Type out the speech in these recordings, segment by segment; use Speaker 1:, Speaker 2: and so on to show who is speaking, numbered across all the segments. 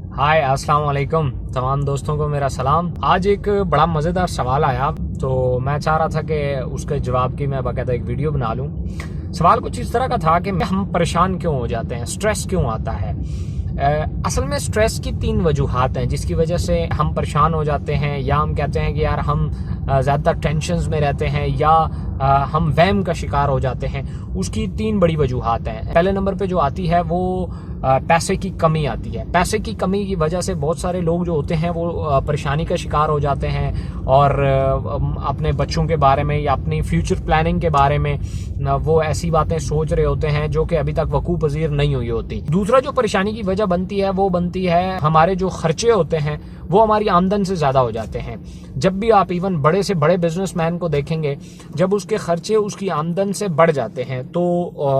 Speaker 1: हाय अस्सलाम वालेकुम तमाम दोस्तों को मेरा सलाम। आज एक बड़ा मज़ेदार सवाल आया तो मैं चाह रहा था कि उसके जवाब की मैं बाकायदा एक वीडियो बना लूँ। सवाल कुछ इस तरह का था कि हम परेशान क्यों हो जाते हैं, स्ट्रेस क्यों आता है। असल में स्ट्रेस की 3 वजूहात हैं जिसकी वजह से हम परेशान हो जाते हैं, या हम कहते हैं कि यार हम ज़्यादा टेंशन्स में रहते हैं, या हम वहम का शिकार हो जाते हैं। उसकी 3 बड़ी वजूहात हैं। पहले नंबर पे जो आती है वो पैसे की कमी आती है। पैसे की कमी की वजह से बहुत सारे लोग जो होते हैं वो परेशानी का शिकार हो जाते हैं और अपने बच्चों के बारे में या अपनी फ्यूचर प्लानिंग के बारे में वो ऐसी बातें सोच रहे होते हैं जो कि अभी तक वकूअ पज़ीर नहीं हुई होती। दूसरा जो परेशानी की वजह बनती है वो बनती है हमारे जो खर्चे होते हैं वो हमारी आमदन से ज़्यादा हो जाते हैं। जब भी आप इवन बड़े से बड़े बिजनेसमैन को देखेंगे, जब उसके खर्चे उसकी आमदन से बढ़ जाते हैं तो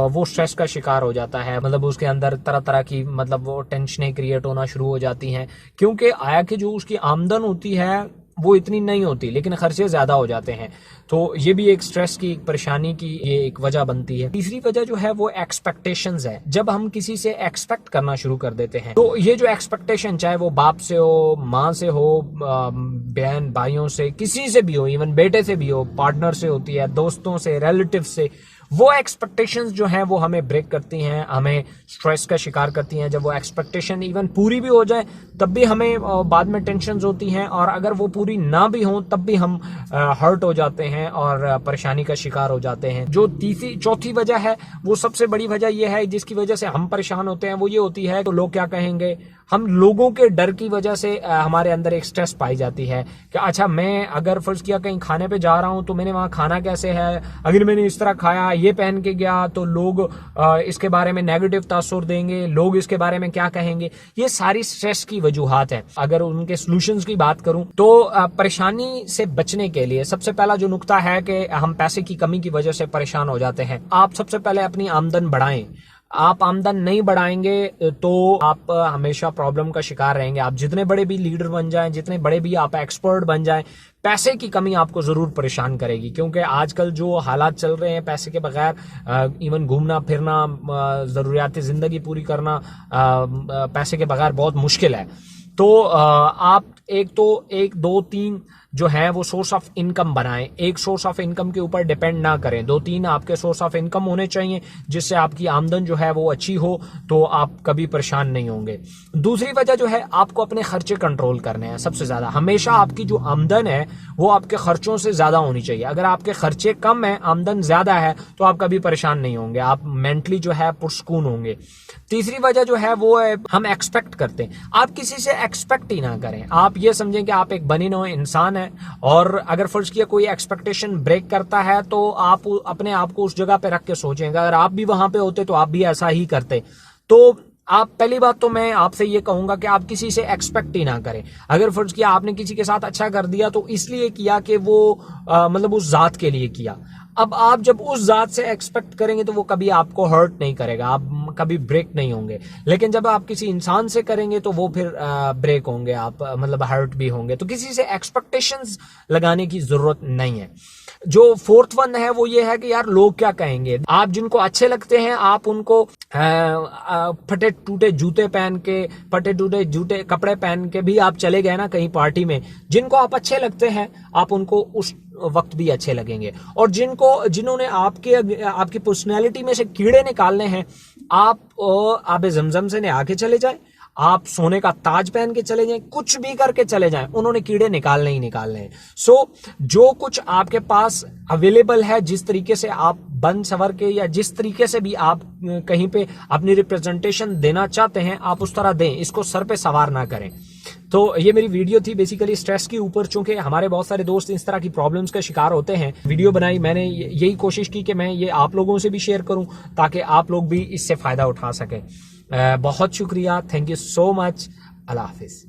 Speaker 1: वो स्ट्रेस का शिकार हो जाता है। मतलब उसके अंदर तरह तरह की वो टेंशनें क्रिएट होना शुरू हो जाती हैं, क्योंकि आया कि जो उसकी आमदन होती है वो इतनी नहीं होती लेकिन खर्चे ज़्यादा हो जाते हैं। तो ये भी एक स्ट्रेस की, एक परेशानी की ये एक वजह बनती है। तीसरी वजह जो है वो एक्सपेक्टेशंस है। जब हम किसी से एक्सपेक्ट करना शुरू कर देते हैं तो ये जो एक्सपेक्टेशन, चाहे वो बाप से हो, माँ से हो, बहन भाइयों से, किसी से भी हो, इवन बेटे से भी हो, पार्टनर से होती है, दोस्तों से, रिलेटिव से, वो एक्सपेक्टेशंस जो हैं वो हमें ब्रेक करती हैं, हमें स्ट्रेस का शिकार करती हैं। जब वो एक्सपेक्टेशन इवन पूरी भी हो जाए तब भी हमें बाद में टेंशन्स होती हैं, और अगर वो पूरी ना भी हों तब भी हम हर्ट हो जाते हैं और परेशानी का शिकार हो जाते हैं। जो चौथी वजह है वो सबसे बड़ी वजह ये है जिसकी वजह से हम परेशान होते हैं, वो ये होती है तो लोग क्या कहेंगे। हम लोगों के डर की वजह से हमारे अंदर एक स्ट्रेस पाई जाती है कि अच्छा, मैं अगर फर्ज किया कहीं खाने पे जा रहा हूं तो मैंने वहां खाना कैसे है, अगर मैंने इस तरह खाया, ये पहन के गया तो लोग इसके बारे में नेगेटिव तासुर देंगे, लोग इसके बारे में क्या कहेंगे। ये सारी स्ट्रेस की वजूहात है। अगर उनके सॉल्यूशंस की बात करूं तो परेशानी से बचने के लिए सबसे पहला जो नुक्ता है कि हम पैसे की कमी की वजह से परेशान हो जाते हैं। आप सबसे पहले अपनी आमदन बढ़ाएं। आप आमदन नहीं बढ़ाएंगे तो आप हमेशा प्रॉब्लम का शिकार रहेंगे। आप जितने बड़े भी लीडर बन जाएं, जितने बड़े भी आप एक्सपर्ट बन जाएं, पैसे की कमी आपको जरूर परेशान करेगी। क्योंकि आजकल जो हालात चल रहे हैं, पैसे के बगैर इवन घूमना फिरना, जरूरियात जिंदगी पूरी करना पैसे के बगैर बहुत मुश्किल है। तो आप एक दो तीन जो है वो सोर्स ऑफ इनकम बनाएं। एक सोर्स ऑफ इनकम के ऊपर डिपेंड ना करें, 2-3 आपके सोर्स ऑफ इनकम होने चाहिए जिससे आपकी आमदन जो है वो अच्छी हो, तो आप कभी परेशान नहीं होंगे। दूसरी वजह जो है, आपको अपने खर्चे कंट्रोल करने हैं। सबसे ज्यादा हमेशा आपकी जो आमदन है वो आपके खर्चों से ज्यादा होनी चाहिए। अगर आपके खर्चे कम है, आमदन ज्यादा है, तो आप कभी परेशान नहीं होंगे, आप मेंटली जो है पुरसकून होंगे। तीसरी वजह जो है वो है, हम एक्सपेक्ट करते हैं। आप किसी से एक्सपेक्ट ही ना करें। आप ये समझें कि आप एक बनी नौ इंसान है, और अगर फर्ज किया कोई एक्सपेक्टेशन ब्रेक करता है तो आप अपने आप को उस जगह पे रख के सोचेंगे, अगर आप भी वहां पे होते तो आप भी ऐसा ही करते। तो आप, पहली बात तो मैं आपसे ये कहूंगा कि आप किसी से एक्सपेक्ट ही ना करें। अगर फर्ज किया आपने किसी के साथ अच्छा कर दिया तो इसलिए किया कि वो उस जात के लिए किया। अब आप जब उस जात से एक्सपेक्ट करेंगे तो वो कभी आपको हर्ट नहीं करेगा, आप कभी ब्रेक नहीं होंगे। लेकिन जब आप किसी इंसान से करेंगे तो वो फिर ब्रेक होंगे, आप हर्ट भी होंगे। तो किसी से एक्सपेक्टेशंस लगाने की जरूरत नहीं है। जो 4th वन है वो ये है कि यार लोग क्या कहेंगे। आप जिनको अच्छे लगते हैं आप उनको फटे टूटे जूते पहन के, फटे टूटे जूते कपड़े पहन के भी आप चले गए ना कहीं पार्टी में, जिनको आप अच्छे लगते हैं आप उनको उस वक्त भी अच्छे लगेंगे। और जिन्होंने आपकी पर्सनैलिटी में से कीड़े निकालने हैं, आप आबे ज़मज़म से नहा के चले जाएं, आप सोने का ताज पहन के चले जाएं, कुछ भी करके चले जाएं, उन्होंने कीड़े निकालने ही निकालने हैं। सो जो कुछ आपके पास अवेलेबल है, जिस तरीके से आप बन सवर के, या जिस तरीके से भी आप कहीं पे अपनी रिप्रेजेंटेशन देना चाहते हैं, आप उस तरह दें, इसको सर पे सवार ना करें। तो ये मेरी वीडियो थी बेसिकली स्ट्रेस के ऊपर। चूंकि हमारे बहुत सारे दोस्त इस तरह की प्रॉब्लम्स का शिकार होते हैं, वीडियो बनाई मैंने, यही कोशिश की कि मैं ये आप लोगों से भी शेयर करूं ताकि आप लोग भी इससे फायदा उठा सकें। बहुत शुक्रिया, thank you so much. Allah Hafiz.